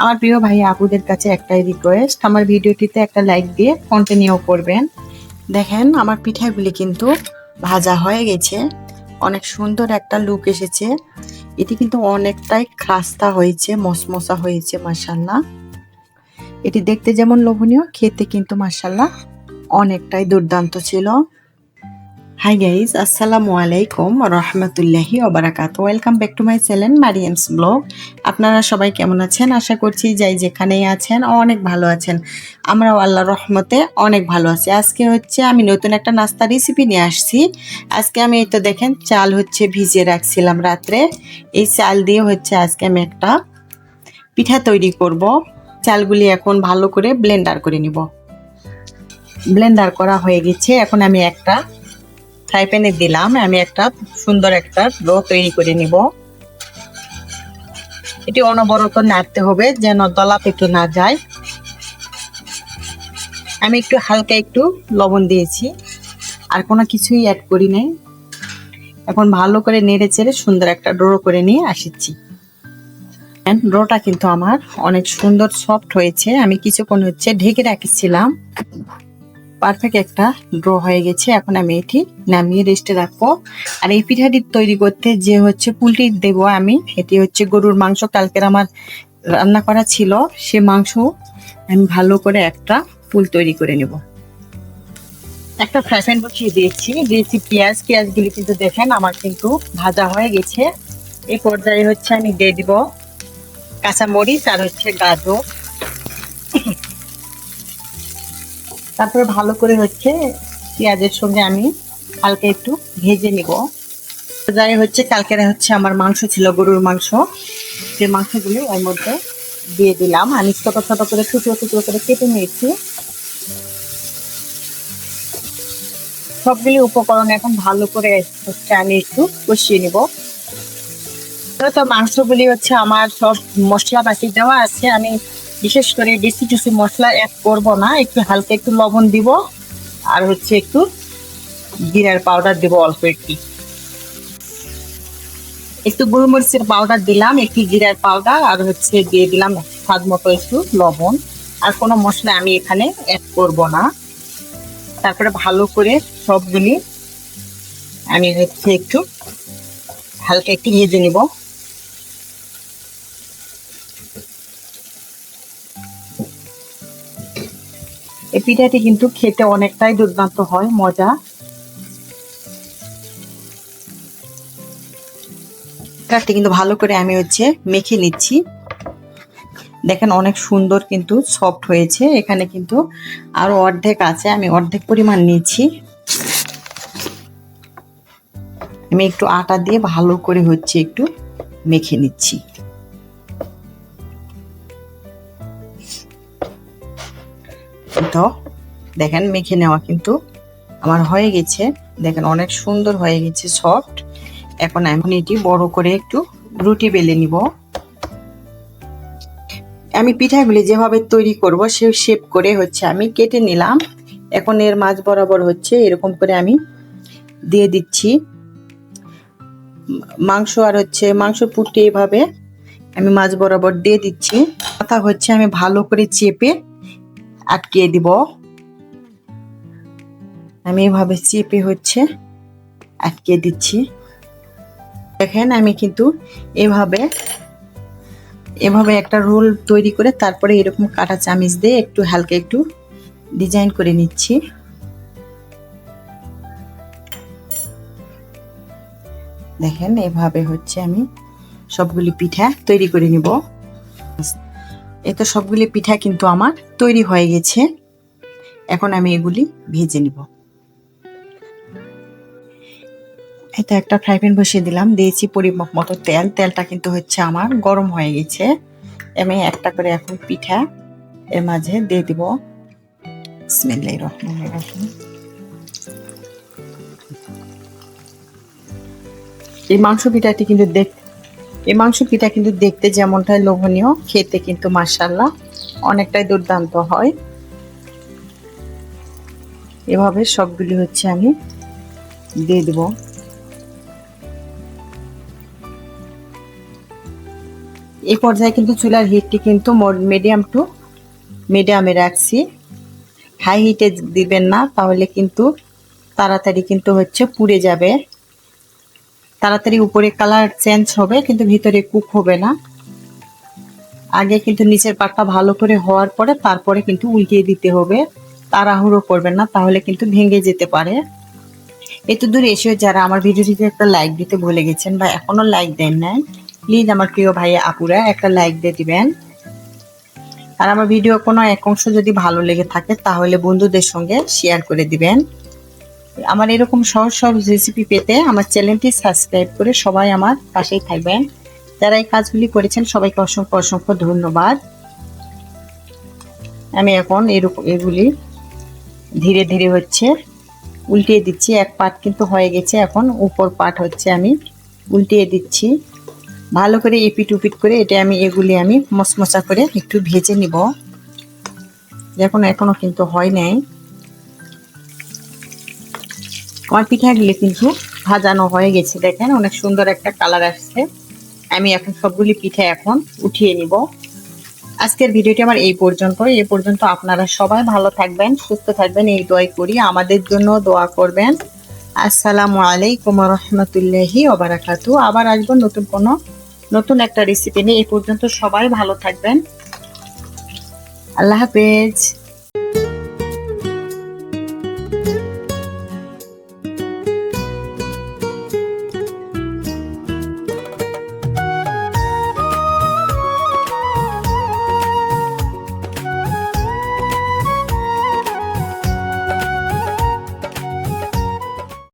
আমার প্রিয় ভাই আপুদের কাছে একটাই রিকোয়েস্ট, আমার ভিডিওটিতে একটা লাইক দিয়ে কন্টিনিউ করবেন। দেখেন আমার পিঠাগুলি কিন্তু ভাজা হয়ে গেছে, অনেক সুন্দর একটা লুক এসেছে। এটি কিন্তু অনেকটাই খাস্তা হয়েছে, মসমসা হয়েছে মাশাআল্লাহ। এটি দেখতে যেমন লোভনীয়, খেতে কিন্তু মাশাআল্লাহ অনেকটাই দুর্দান্ত ছিল। হাই গাইজ, আসসালামু আলাইকুম রহমতুল্লাহি ওবারাকাত। Welcome back to my channel Mariam's blog. আপনারা সবাই কেমন আছেন? আশা করছি যাই যেখানেই আছেন অনেক ভালো আছেন। আমরাও আল্লাহর রহমতে অনেক ভালো আছি। আজকে হচ্ছে আমি নতুন একটা নাস্তা রেসিপি নিয়ে আসছি। আজকে আমি এই তো দেখেন চাল হচ্ছে ভিজিয়ে রাখছিলাম রাত্রে। এই চাল দিয়ে হচ্ছে আজকে আমি একটা পিঠা তৈরি করব। চালগুলি এখন ভালো করে ব্লেন্ডার করে নিব। ব্লেন্ডার করা হয়ে গেছে, এখন আমি একটা ফ্রাই প্যানে দিলাম। আমি একটা সুন্দর একটা ডো তৈরি করে নিব। এটি অনবরত নাড়তে হবে যেন দলা পেটো না যায়। আমি একটু হালকা একটু লবণ দিয়েছি, আর কোনো কিছুই অ্যাড করি নাই। এখন ভালো করে নেড়ে চেড়ে সুন্দর একটা ডো করে নিয়ে আসছি। ডোটা কিন্তু আমার অনেক সুন্দর সফট হয়েছে। আমি কিছুক্ষণ হচ্ছে ঢেকে রাখছিলাম। পারফেক্ট একটা ড্র হয়ে গেছে। এখন আমি এটি নামিয়ে রেস্টে রাখবো। আর এই পিঠাটি তৈরি করতে যে হচ্ছে পুলটি দেব আমি, এটি হচ্ছে গরুর মাংস। কালকের আমার রান্না করা ছিল, সে মাংস আমি ভালো করে একটা পুল তৈরি করে নেব। একটা ফ্রাই প্যান বসিয়ে দিয়েছি পেঁয়াজগুলি কিন্তু দেখেন আমার কিন্তু ভাজা হয়ে গেছে। এই পর্যায়ে হচ্ছে আমি দিয়ে দিব কাঁচামরিচ আর হচ্ছে গাজর। তারপরে ভালো করে হচ্ছে পেঁয়াজের সঙ্গে আমি হালকা একটু ভেজে নিব। যাই হচ্ছে কালকের হচ্ছে আমার মাংস ছিল, গরুর মাংস। যে মাংসগুলি এর মধ্যে দিয়ে দিলাম। আমি ছোট ছোট করে টুকরো টুকরো করে কেটে নিয়েছি। সবগুলি উপকরণ এখন ভালো করে হচ্ছে আমি একটু কষিয়ে নিব। তো মাংসগুলি হচ্ছে আমার সব মশলা বাটি দেওয়া আছে। আমি বিশেষ করে বেশি কিছু মশলা অ্যাড করব না, একটু হালকা একটু লবণ দিব আর হচ্ছে একটু জিরার পাউডার দিব অল্প একটু গোলমরিচের পাউডার দিলাম, একটু জিরার পাউডার আর হচ্ছে দিয়ে দিলাম স্বাদ মতো একটু লবণ। আর কোনো মশলা আমি এখানে অ্যাড করব না। তারপরে ভালো করে সবগুলি আমি হচ্ছে একটু হালকা একটু ভেজে নিব। এই পিঠাটি কিন্তু খেতে অনেকটাই দুর্দান্ত হয়, মজা। পিঠাটি কিন্তু ভালো করে আমি হচ্ছে মেখে নিচ্ছি। দেখেন অনেক সুন্দর কিন্তু সফট হয়েছে। এখানে কিন্তু আরো অর্ধেক আছে, আমি অর্ধেক পরিমাণ নিয়েছি। আমি একটু আটা দিয়ে ভালো করে হচ্ছে একটু মেখে নিচ্ছি। তো দেখেন মেখে নেওয়া কিন্তু আমার হয়ে গেছে। দেখেন অনেক সুন্দর হয়ে গেছে, সফট। এখন এটি বড় করে একটু রুটি বেলে নিব। আমি পিঠাগুলি যেভাবে তৈরি করব সে শেপ করে হচ্ছে আমি কেটে নিলাম। এখন এর মাঝ বরাবর হচ্ছে এরকম করে আমি দিয়ে দিচ্ছি মাংস। আর হচ্ছে মাংস পুরটি এভাবে আমি মাঝ বরাবর দিয়ে দিচ্ছি। মাথা হচ্ছে আমি ভালো করে চেপে আটকিয়ে দিব। আমি এভাবে চেপে হচ্ছে আটকে দিচ্ছি। দেখেন আমি কিন্তু এভাবে একটা রোল তৈরি করে তারপরে এরকম কাঁটা চামিচ দিয়ে একটু হালকা একটু ডিজাইন করে নিচ্ছি। দেখেন এভাবে হচ্ছে আমি সবগুলি পিঠা তৈরি করে নিব। এই তো সবগুলি পিঠা কিন্তু আমার তৈরি হয়ে গেছে। এখন আমি এগুলি ভেজে নিব। এটা একটা ফ্রাই প্যান বসিয়ে দিলাম, দিয়েছি পরিমাপ মতো তেল। তেলটা কিন্তু হচ্ছে আমার গরম হয়ে গেছে। আমি একটা করে এখন পিঠা এর মাঝে দিয়ে দিব। বিসমিল্লাহির রহমানির রহিম। এই মাংস পিঠা কিন্তু দেখতে যেমনটাই লোভনীয়, খেতে কিন্তু মাশাআল্লাহ অনেকটাই দুর্দান্ত হয়। এভাবে সবগুলি হচ্ছে আমি দিয়ে দেব। এই পর্যায়ে কিন্তু চুলার হিটটি কিন্তু মিডিয়াম টু মিডিয়ামে রাখছি। হাই হিটে দিবেন না, তাহলে কিন্তু তাড়াতাড়ি কিন্তু হচ্ছে পুড়ে যাবে। তাড়াতাড়ি উপরে কালার চেঞ্জ হবে কিন্তু ভিতরে কুক হবে না। আগে কিন্তু নিচের পাটটা ভালো করে হওয়ার পরে তারপরে কিন্তু উল্টিয়ে দিতে হবে। তাড়াহুড়ো করবেন না, তাহলে কিন্তু ভেঙে যেতে পারে। এত দূর এসেও যারা আমার ভিডিওটিতে একটা লাইক দিতে ভুলে গেছেন বা এখনো লাইক দেন নাই, প্লিজ আমার প্রিয় ভাই আপুরা একটা লাইক দিয়ে দিবেন। আর আমার ভিডিও কোনো এক অংশ যদি ভালো লেগে থাকে তাহলে বন্ধুদের সঙ্গে শেয়ার করে দিবেন। আমার এরকম সহজ সহজ রেসিপি পেতে আমার চ্যানেলটি সাবস্ক্রাইব করে সবাই আমার পাশেই থাকবেন। যারা এই কাজগুলি করেছেন সবাইকে অসংখ্য অসংখ্য ধন্যবাদ। আমি এখন এগুলি ধীরে ধীরে হচ্ছে উল্টিয়ে দিচ্ছি। এক পাট কিন্তু হয়ে গেছে, এখন উপর পাট হচ্ছে আমি উল্টিয়ে দিচ্ছি। ভালো করে এপিট উপিট করে এগুলি আমি মশমশা করে একটু ভেজে নিব। দেখুন এখনো কিন্তু হয় নাই। আমার পিঠাগুলি কিন্তু ভাজানো হয়ে গেছে, দেখেন অনেক সুন্দর একটা কালার আসছে। আমি এখন সবগুলি পিঠা এখন উঠিয়ে নিব। আজকের ভিডিওটি আমার এই পর্যন্ত আপনারা সবাই ভালো থাকবেন, সুস্থ থাকবেন, এই দোয়াই করি। আমাদের জন্য দোয়া করবেন। আসসালামু আলাইকুম ওয়া রাহমাতুল্লাহি ওয়া বারাকাতুহু। আবার আসবো নতুন একটা রেসিপি নিয়ে। এই পর্যন্ত সবাই ভালো থাকবেন। আল্লাহ হাফেজ।